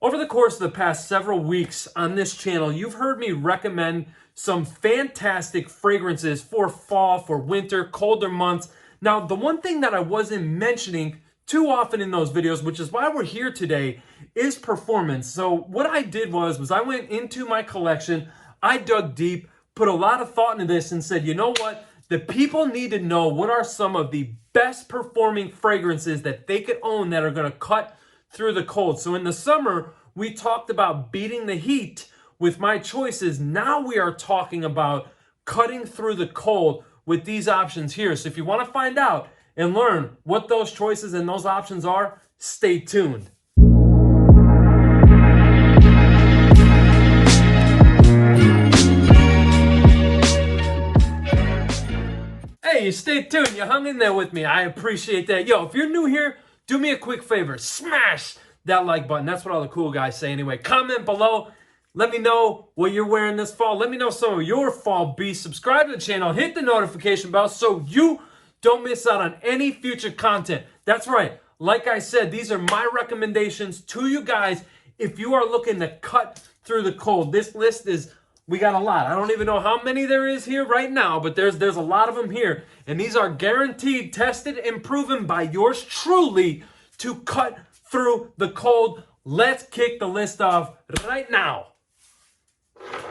Over the course of the past several weeks on this channel, you've heard me recommend some fantastic fragrances for fall, for winter, colder months. Now, the one thing that I wasn't mentioning too often in those videos, which is why we're here today, is performance. So what I did was I went into my collection, I dug deep, put a lot of thought into this and said, you know what? The people need to know what are some of the best performing fragrances that they could own that are going to cut through the cold. So in the summer, we talked about beating the heat with my choices. Now we are talking about cutting through the cold with these options here. So if you want to find out and learn what those choices and those options are, stay tuned. Hey, you stayed tuned. You hung in there with me. I appreciate that. Yo, if you're new here, do me a quick favor. Smash that like button. That's what all the cool guys say anyway. Comment below. Let me know what you're wearing this fall. Let me know some of your fall beats. Subscribe to the channel. Hit the notification bell so you don't miss out on any future content. That's right. Like I said, these are my recommendations to you guys if you are looking to cut through the cold. This list is, we got a lot. I don't even know how many there is here right now, but there's a lot of them here. And these are guaranteed, tested, and proven by yours truly to cut through the cold. Let's kick the list off right now.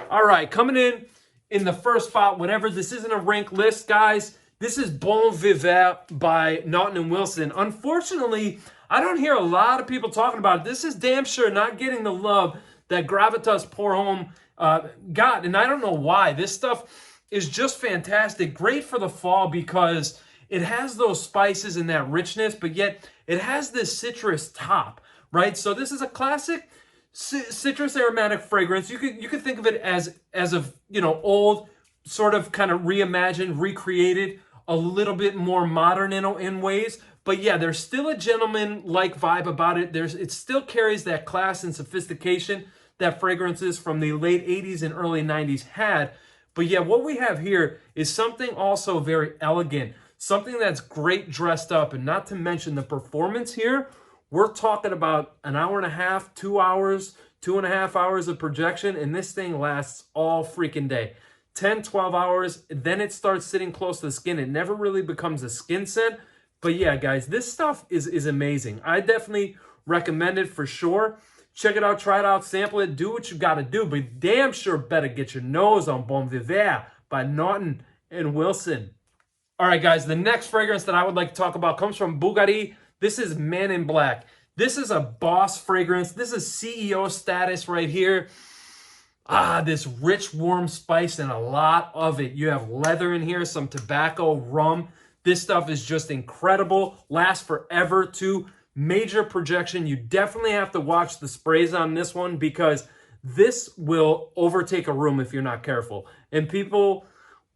All right, coming in the first spot, whatever, this isn't a ranked list, guys. This is Viveur by Naughton and Wilson. Unfortunately, I don't hear a lot of people talking about it. This is damn sure not getting the love that Gravitas Pour Homme got, and I don't know why. This stuff is just fantastic. Great for the fall because it has those spices and that richness, but yet it has this citrus top, right? So this is a classic citrus aromatic fragrance. You could think of it as of, you know, old, sort of kind of reimagined, recreated, a little bit more modern in ways. But yeah, there's still a gentleman-like vibe about it. It still carries that class and sophistication that fragrances from the late 80s and early 90s had. But yeah, what we have here is something also very elegant, something that's great dressed up, and not to mention the performance here. We're talking about an hour and a half, 2 hours, 2.5 hours of projection, and this thing lasts all freaking day. 10, 12 hours, then it starts sitting close to the skin. It never really becomes a skin scent. But yeah, guys, this stuff is amazing. I definitely recommend it for sure. Check it out, try it out, sample it, do what you got to do. But damn sure better get your nose on Viveur by Naughton and Wilson. All right, guys, the next fragrance that I would like to talk about comes from Bvlgari. This is Man in Black. This is a boss fragrance. This is CEO status right here. This rich, warm spice and a lot of it. You have leather in here, some tobacco, rum. This stuff is just incredible. Lasts forever too. Major projection. You definitely have to watch the sprays on this one because this will overtake a room if you're not careful. And people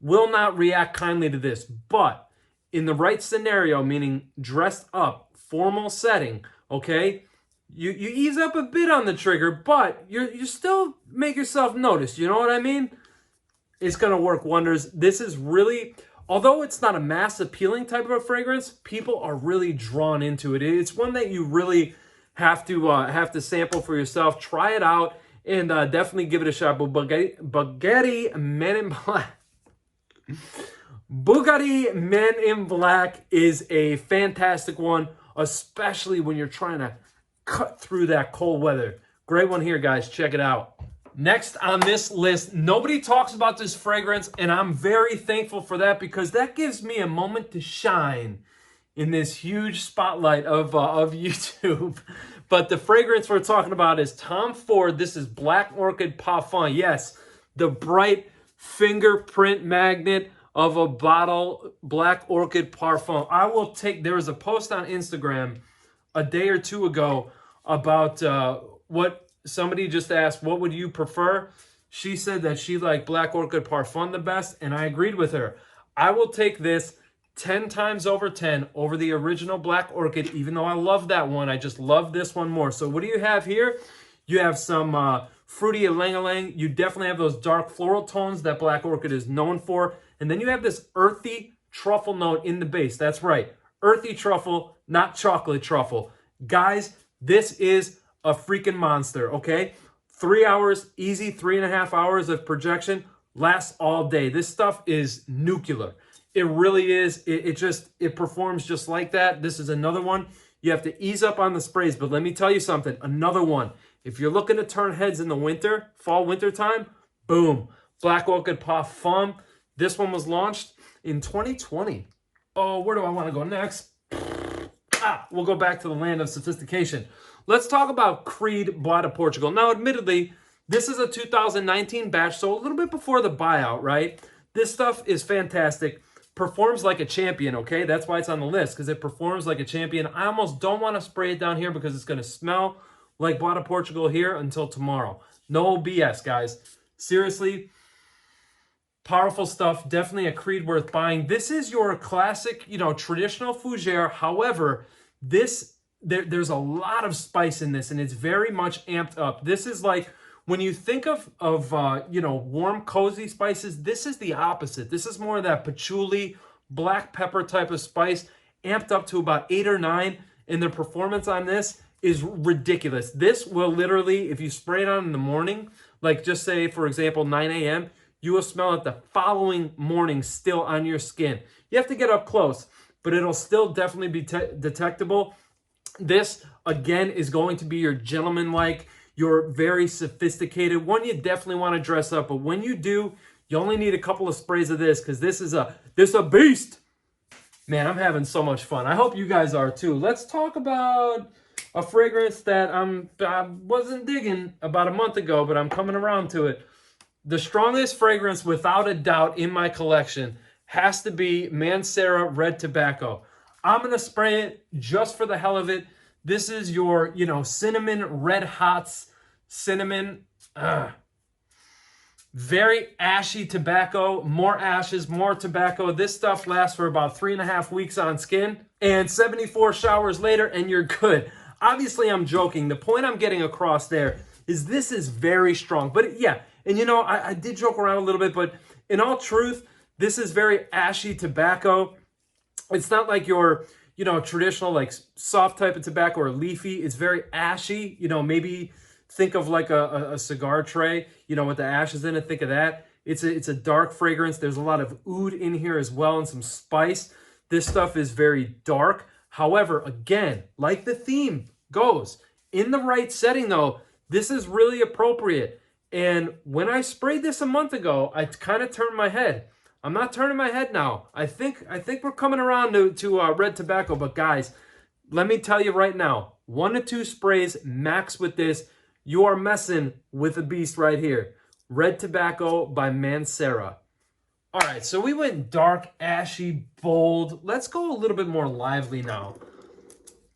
will not react kindly to this. But in the right scenario, meaning dressed up, formal setting, okay, you ease up a bit on the trigger, but you still make yourself notice. You know what I mean? It's going to work wonders. This is really, although it's not a mass appealing type of a fragrance, people are really drawn into it. It's one that you really have to sample for yourself. Try it out and definitely give it a shot. But Bvlgari Man in Black. Bvlgari Man in Black is a fantastic one, especially when you're trying to cut through that cold weather. Great one here, guys. Check it out. Next on this list, nobody talks about this fragrance, and I'm very thankful for that because that gives me a moment to shine in this huge spotlight of YouTube. But the fragrance we're talking about is Tom Ford. This is Black Orchid Parfum. Yes, the bright fingerprint magnet of a bottle, Black Orchid Parfum. I will take, there was a post on Instagram a day or two ago about what somebody just asked, what would you prefer? She said that she liked Black Orchid Parfum the best, and I agreed with her. I will take this 10 times over 10 over the original Black Orchid, even though I love that one. I just love this one more. So what do you have here? You have some fruity ylang-ylang. You definitely have those dark floral tones that Black Orchid is known for. And then you have this earthy truffle note in the base. That's right. Earthy truffle, not chocolate truffle. Guys, this is a freaking monster, okay? 3 hours, easy 3.5 hours of projection, lasts all day. This stuff is nuclear. It really is. It performs just like that. This is another one. You have to ease up on the sprays, but let me tell you something. Another one. If you're looking to turn heads in the winter, fall, winter time, boom. Black Orchid Parfum. This one was launched in 2020. Oh, where do I want to go next? We'll go back to the land of sophistication. Let's talk about Creed Bois de Portugal. Now, admittedly, this is a 2019 batch, so a little bit before the buyout, right? This stuff is fantastic. Performs like a champion, okay? That's why it's on the list, because it performs like a champion. I almost don't want to spray it down here because it's going to smell like Bois de Portugal here until tomorrow. No BS, guys. Seriously, powerful stuff. Definitely a Creed worth buying. This is your classic, traditional fougere. However, there's a lot of spice in this, and it's very much amped up. This is like, when you think of warm, cozy spices, this is the opposite. This is more of that patchouli, black pepper type of spice, amped up to about 8 or 9, and the performance on this is ridiculous. This will literally, if you spray it on in the morning, like just say, for example, 9 a.m., you will smell it the following morning still on your skin. You have to get up close, but it'll still definitely be detectable. This, again, is going to be your gentleman-like, your very sophisticated one. You definitely want to dress up, but when you do, you only need a couple of sprays of this, because this is a beast. Man, I'm having so much fun. I hope you guys are too. Let's talk about a fragrance that I wasn't digging about a month ago, but I'm coming around to it. The strongest fragrance, without a doubt, in my collection has to be Mancera Red Tobacco. I'm going to spray it just for the hell of it. This is your, cinnamon red hots, cinnamon, very ashy tobacco, more ashes, more tobacco. This stuff lasts for about 3.5 weeks on skin, and 74 showers later, and you're good. Obviously, I'm joking. The point I'm getting across there is this is very strong. But yeah, and I did joke around a little bit, but in all truth, this is very ashy tobacco. It's not like your, traditional, like, soft type of tobacco or leafy. It's very ashy. Maybe think of like a cigar tray, with the ashes in it. Think of that. It's a dark fragrance. There's a lot of oud in here as well, and some spice. This stuff is very dark. However, again, like the theme goes, in the right setting, though, this is really appropriate. And when I sprayed this a month ago, I kind of turned my head. I'm not turning my head now. I think we're coming around to Red Tobacco. But guys, let me tell you right now, 1 to 2 sprays max with this. You are messing with a beast right here. Red Tobacco by Mancera. All right, so we went dark, ashy, bold. Let's go a little bit more lively now.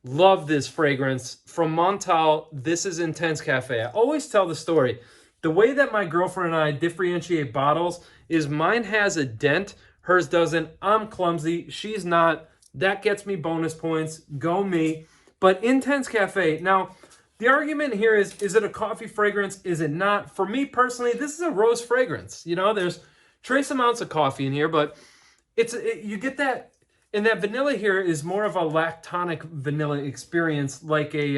Love this fragrance. From Montale, this is Intense Cafe. I always tell the story. The way that my girlfriend and I differentiate bottles is mine has a dent, hers doesn't. I'm clumsy, she's not. That gets me bonus points. Go me. But Intense Cafe. Now, the argument here is it a coffee fragrance? Is it not? For me personally, this is a rose fragrance. There's trace amounts of coffee in here, but you get that, and that vanilla here is more of a lactonic vanilla experience, like a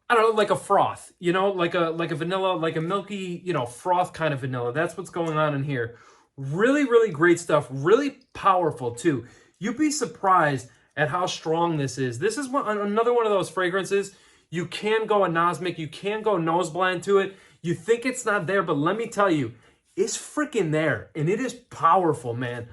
I don't know, like a froth, like a vanilla, like a milky, froth kind of vanilla. That's what's going on in here. Really, really great stuff. Really powerful too. You'd be surprised at how strong this is. This is another one of those fragrances. You can go anosmic. You can go nose blind to it. You think it's not there, but let me tell you, it's freaking there, and it is powerful, man.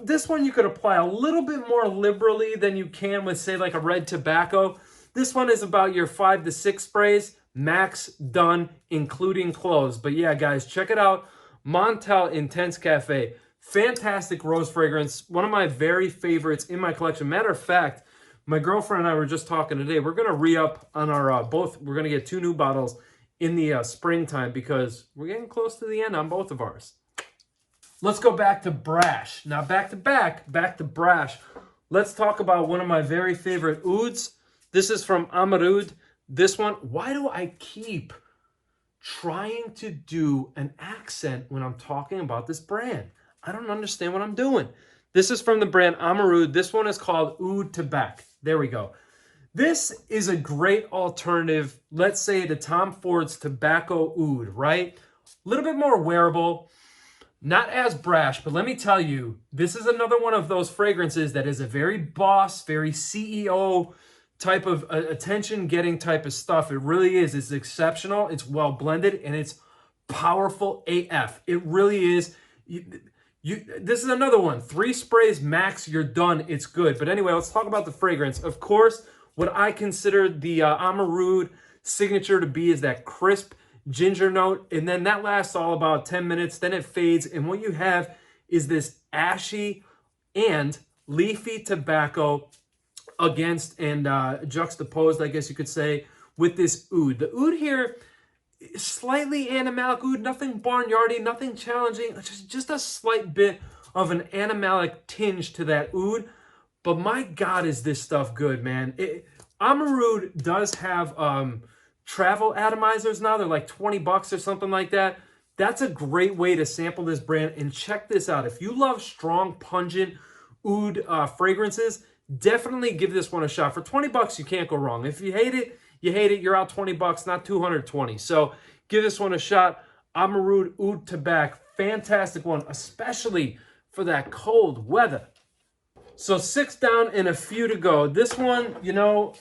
This one you could apply a little bit more liberally than you can with, say, like a Red Tobacco. This one is about your 5 to 6 sprays, max, done, including close. But yeah, guys, check it out. Montale Intense Cafe. Fantastic rose fragrance. One of my very favorites in my collection. Matter of fact, my girlfriend and I were just talking today. We're going to re-up on our we're going to get 2 new bottles in the springtime, because we're getting close to the end on both of ours. Let's go back to Brash. Now, back to Brash. Let's talk about one of my very favorite ouds. This is from Amouroud. This one, why do I keep trying to do an accent when I'm talking about this brand? I don't understand what I'm doing. This is from the brand Amouroud. This one is called Oud Tabac. There we go. This is a great alternative, let's say, to Tom Ford's Tobacco Oud, right? A little bit more wearable, not as brash, but let me tell you, this is another one of those fragrances that is a very boss, very CEO type of attention-getting type of stuff. It really is. It's exceptional. It's well blended, and it's powerful AF. It really is. This is another one. 3 sprays max, you're done. It's good. But anyway, let's talk about the fragrance. Of course, what I consider the Amouroud signature to be is that crisp ginger note, and then that lasts all about 10 minutes, then it fades, and what you have is this ashy and leafy tobacco against and juxtaposed, I guess you could say, with this oud. The oud here is slightly animalic oud, nothing barnyardy, nothing challenging, just a slight bit of an animalic tinge to that oud. But my God, is this stuff good, man. Amouroud does have travel atomizers now. They're like 20 bucks or something like that. That's a great way to sample this brand. And check this out. If you love strong, pungent oud fragrances, definitely give this one a shot. For 20 bucks, you can't go wrong. If you hate it, you hate it. You're out 20 bucks, not 220. So give this one a shot. Amouroud Oud Tabac, fantastic one, especially for that cold weather. So 6 down and a few to go. This one, you know,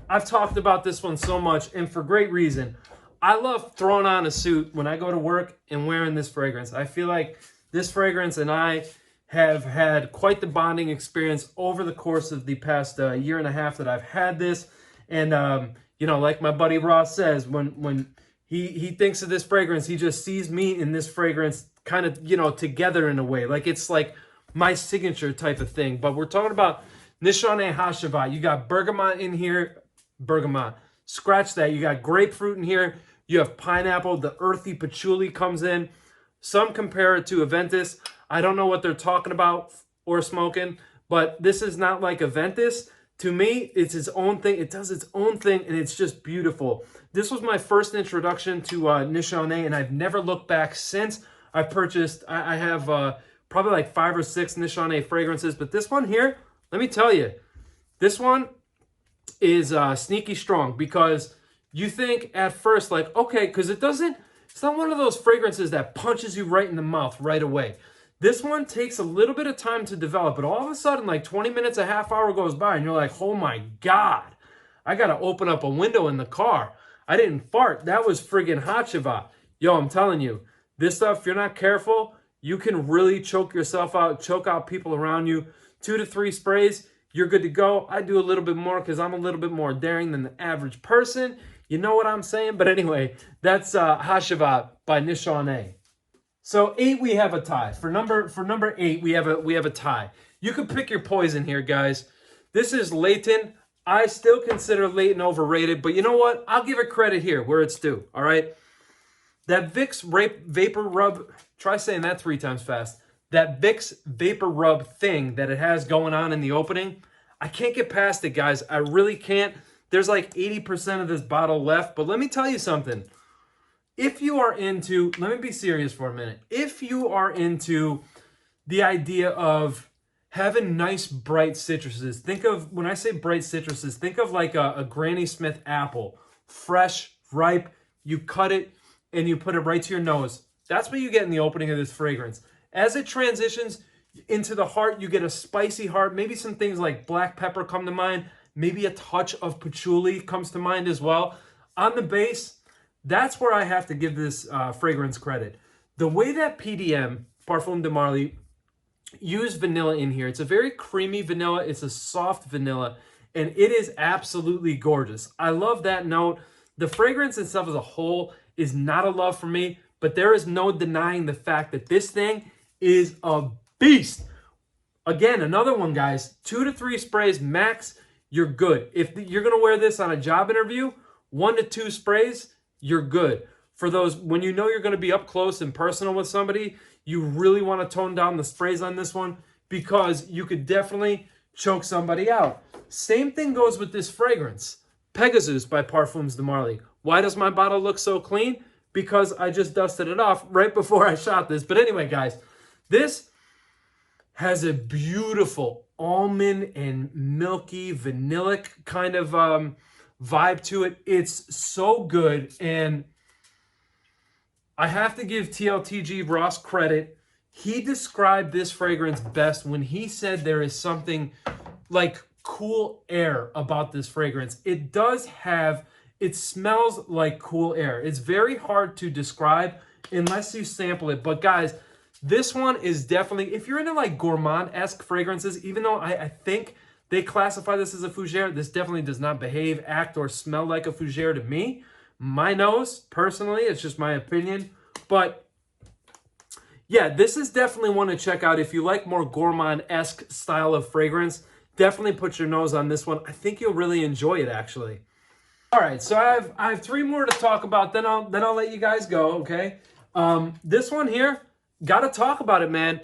I've talked about this one so much, and for great reason. I love throwing on a suit when I go to work and wearing this fragrance. I feel like this fragrance and I have had quite the bonding experience over the course of the past year and a half that I've had this. And, you know, like my buddy Ross says, when he thinks of this fragrance, he just sees me in this fragrance kind of, you know, together in a way. Like it's like my signature type of thing. But we're talking about Nishane Hacivat. You got bergamot in here. Bergamot. Scratch that. You got grapefruit in here. You have pineapple. The earthy patchouli comes in. Some compare it to Aventus. I don't know what they're talking about or smoking, but this is not like Aventus. To me, it's its own thing. It does its own thing, and it's just beautiful. This was my first introduction to Nishane, and I've never looked back since. I purchased, I have probably like 5 or 6 Nishane fragrances, but this one here, let me tell you, this one is sneaky strong, because you think at first like, okay, because it's not one of those fragrances that punches you right in the mouth right away. This one takes a little bit of time to develop, but all of a sudden, like 20 minutes, a half hour goes by, and you're like, oh my God, I got to open up a window in the car. I didn't fart. That was friggin' Hacivat. Yo, I'm telling you, this stuff, if you're not careful, you can really choke yourself out, choke out people around you. 2 to 3 sprays, you're good to go. I do a little bit more because I'm a little bit more daring than the average person. You know what I'm saying? But anyway, that's Hacivat by Nishane. So 8, we have a tie. For number 8, we have a tie. You can pick your poison here, guys. This is Layton. I still consider Layton overrated, but you know what? I'll give it credit here where it's due. All right. That Vicks Vapor Rub. Try saying that 3 times fast. That Vicks Vapor Rub thing that it has going on in the opening, I can't get past it, guys. I really can't. There's like 80% of this bottle left, but let me tell you something. If you are into, let me be serious for a minute. If you are into the idea of having nice, bright citruses, think of, when I say bright citruses, think of like a Granny Smith apple, fresh, ripe, you cut it and you put it right to your nose. That's what you get in the opening of this fragrance. As it transitions into the heart, you get a spicy heart. Maybe some things like black pepper come to mind. Maybe a touch of patchouli comes to mind as well. On the base, that's where I have to give this fragrance credit. The way that PDM, Parfum de Marly, used vanilla in here, it's a very creamy vanilla. It's a soft vanilla, and it is absolutely gorgeous. I love that note. The fragrance itself as a whole is not a love for me, but there is no denying the fact that this thing is a beast. Again, another one, guys. 2 to 3 sprays max, you're good. If you're going to wear this on a job interview, 1 to 2 sprays, you're good. For those, when you know you're going to be up close and personal with somebody, you really want to tone down the sprays on this one, because you could definitely choke somebody out. Same thing goes with this fragrance. Pegasus by Parfums de Marly. Why does my bottle look so clean? Because I just dusted it off right before I shot this. But anyway, guys, this has a beautiful, almond and milky vanillic kind of vibe to it. It's so good. And I have to give TLTG Ross credit. He described this fragrance best when he said there is something like cool air about this fragrance. It does have, it smells like cool air. It's very hard to describe unless you sample it. But guys, this one is definitely, if you're into like gourmand-esque fragrances, even though I think they classify this as a fougere, this definitely does not behave, act, or smell like a fougere to me. My nose, personally, it's just my opinion. But yeah, this is definitely one to check out. If you like more gourmand-esque style of fragrance, definitely put your nose on this one. I think you'll really enjoy it, actually. All right, so I have 3 more to talk about, then I'll let you guys go, okay? This one here, gotta talk about it, man.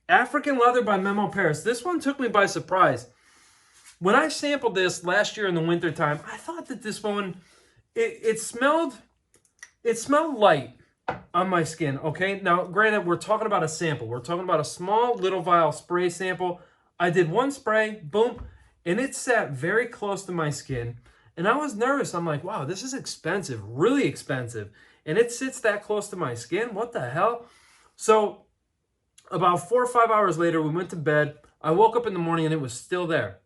African Leather by Memo Paris. This one took me by surprise. When I sampled this last year in the wintertime, I thought that this one, it smelled light on my skin, okay? Now, granted, we're talking about a sample. We're talking about a small little vial spray sample. I did 1 spray, boom, and it sat very close to my skin. And I was nervous. I'm like, wow, this is expensive, really expensive. And it sits that close to my skin? What the hell? So about 4 or 5 hours later, we went to bed. I woke up in the morning and it was still there.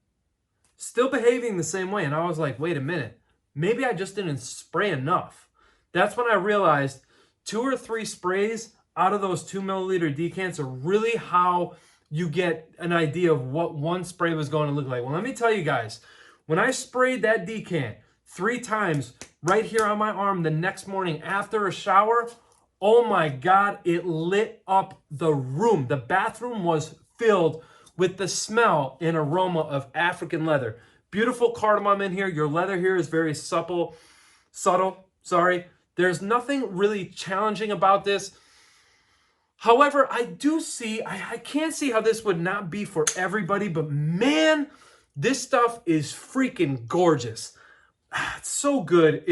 Still behaving the same way. And I was like, wait a minute. Maybe I just didn't spray enough. That's when I realized 2 or 3 sprays out of those 2 milliliter decants are really how you get an idea of what 1 spray was going to look like. Well, let me tell you guys, when I sprayed that decant 3 times right here on my arm the next morning after a shower, oh my God, it lit up the room. The bathroom was filled with the smell and aroma of African leather. Beautiful cardamom in here. Your leather here is very subtle. There's nothing really challenging about this. However, I can't see how this would not be for everybody, but man, this stuff is freaking gorgeous. It's so good.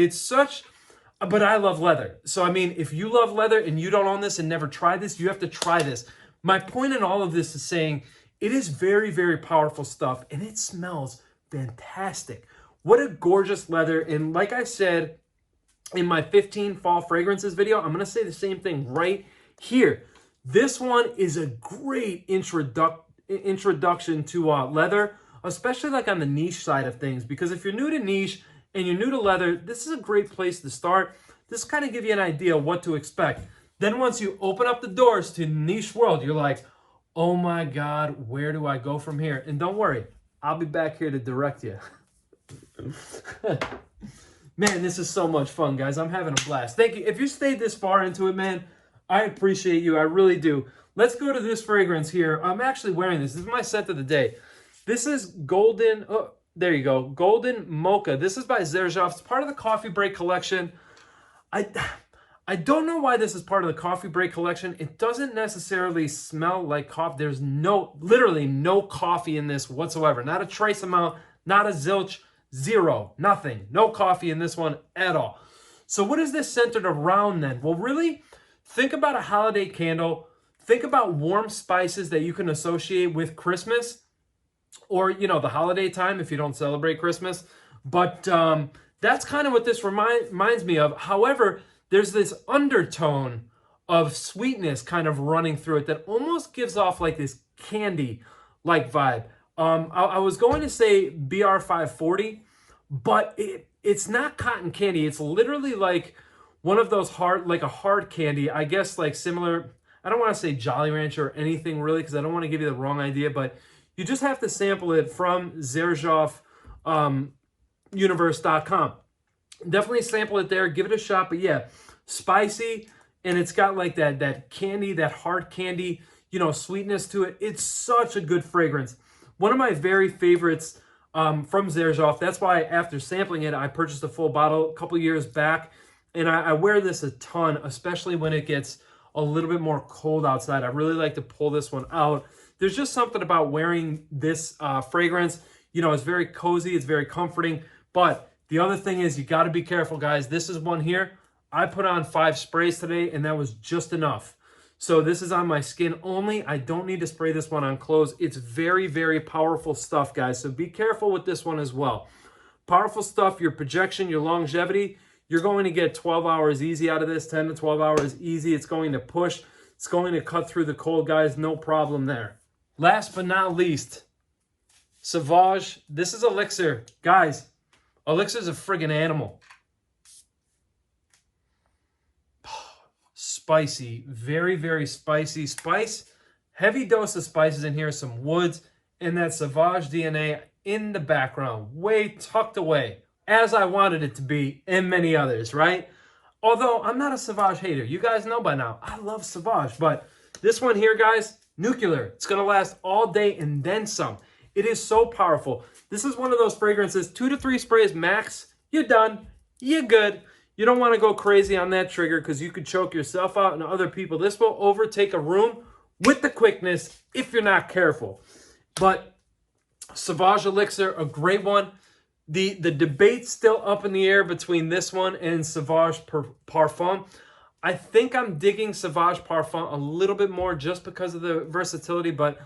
But I love leather. So, I mean, if you love leather and you don't own this and never tried this, you have to try this. My point in all of this is saying it is very, very powerful stuff, and it smells fantastic. What a gorgeous leather. And like I said in my 15 fall fragrances video, I'm going to say the same thing right here. This one is a great introduction to leather, especially like on the niche side of things, because if you're new to niche and you're new to leather, this is a great place to start. This kind of give you an idea of what to expect. Then once you open up the doors to niche world, you're like, oh my God, where do I go from here? And don't worry, I'll be back here to direct you. Man, this is so much fun, guys. I'm having a blast. Thank you. If you stayed this far into it, man, I appreciate you. I really do. Let's go to this fragrance here. I'm actually wearing this. This is my scent of the day. This is Golden, oh, there you go, Golden Moka. This is by Xerjoff. It's part of the Coffee Break collection. I don't know why this is part of the Coffee Break collection. It doesn't necessarily smell like coffee. There's literally no coffee in this whatsoever. Not a trace amount, not a zilch, zero, nothing. No coffee in this one at all. So what is this centered around then? Well, really, think about a holiday candle. Think about warm spices that you can associate with Christmas or, you know, the holiday time if you don't celebrate Christmas. But that's kind of what this reminds me of. However, there's this undertone of sweetness kind of running through it that almost gives off like this candy-like vibe. I was going to say BR 540, but it's not cotton candy. It's literally like one of those like a hard candy, I guess, like similar. I don't want to say Jolly Rancher or anything really, because I don't want to give you the wrong idea, but you just have to sample it from Xerjoff universe.com. Definitely sample it there, give it a shot. But yeah, spicy, and it's got like that candy, that hard candy, you know, sweetness to it. It's such a good fragrance. One of my very favorites from Xerjoff. That's why after sampling it, I purchased a full bottle a couple years back, and I wear this a ton, especially when it gets a little bit more cold outside. I really like to pull this one out. There's just something about wearing this fragrance. You know, it's very cozy, it's very comforting. But the other thing is, you got to be careful, guys. This is one here. I put on 5 sprays today, and that was just enough. So this is on my skin only. I don't need to spray this one on clothes. It's very, very powerful stuff, guys. So be careful with this one as well. Powerful stuff, your projection, your longevity. You're going to get 12 hours easy out of this, 10 to 12 hours easy. It's going to push. It's going to cut through the cold, guys. No problem there. Last but not least, Sauvage. This is Elixir. Guys, Elixir's a friggin' animal. Spicy. Very, very spicy. Spice. Heavy dose of spices in here. Some woods. And that Sauvage DNA in the background. Way tucked away. As I wanted it to be. And many others, right? Although, I'm not a Sauvage hater. You guys know by now. I love Sauvage. But this one here, guys, nuclear. It's going to last all day and then some. It is so powerful. This is one of those fragrances, 2 to 3 sprays max. You're done. You're good. You don't want to go crazy on that trigger because you could choke yourself out and other people. This will overtake a room with the quickness if you're not careful. But Sauvage Elixir, a great one. The debate's still up in the air between this one and Sauvage Parfum. I think I'm digging Sauvage Parfum a little bit more just because of the versatility, but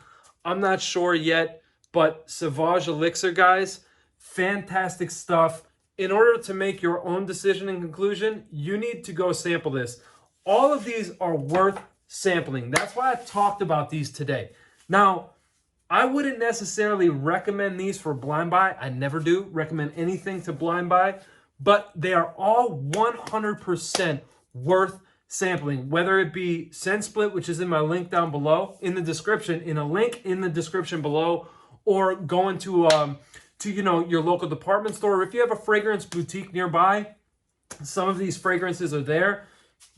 I'm not sure yet. But Sauvage Elixir, guys, fantastic stuff. In order to make your own decision and conclusion, you need to go sample this. All of these are worth sampling. That's why I talked about these today. Now, I wouldn't necessarily recommend these for blind buy. I never do recommend anything to blind buy, but they are all 100% worth sampling, whether it be Scent Split, which is in my link down below, in the description, in a link in the description below, or going to your local department store. If you have a fragrance boutique nearby, some of these fragrances are there.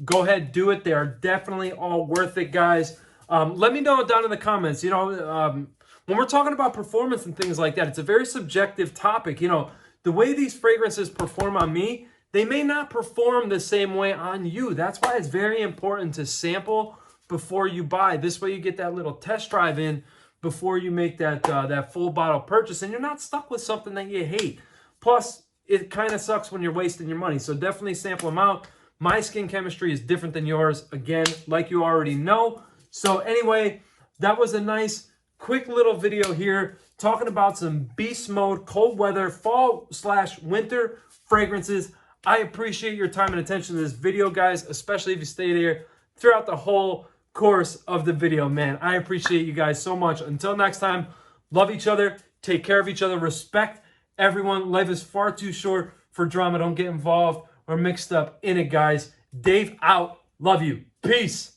Go ahead, do it. They are definitely all worth it, guys. Let me know down in the comments. When we're talking about performance and things like that, it's a very subjective topic. The way these fragrances perform on me, they may not perform the same way on you. That's why it's very important to sample before you buy. This way you get that little test drive in before you make that full bottle purchase, and you're not stuck with something that you hate. Plus, it kind of sucks when you're wasting your money. So definitely sample them out. My skin chemistry is different than yours, again, like you already know. So anyway, that was a nice, quick little video here talking about some beast mode, cold weather, fall/winter fragrances. I appreciate your time and attention to this video, guys, especially if you stayed here throughout the whole course of the video, man. I appreciate you guys so much. Until next time, love each other, take care of each other, respect everyone. Life is far too short for drama. Don't get involved or mixed up in it, guys. Dave out. Love you. Peace.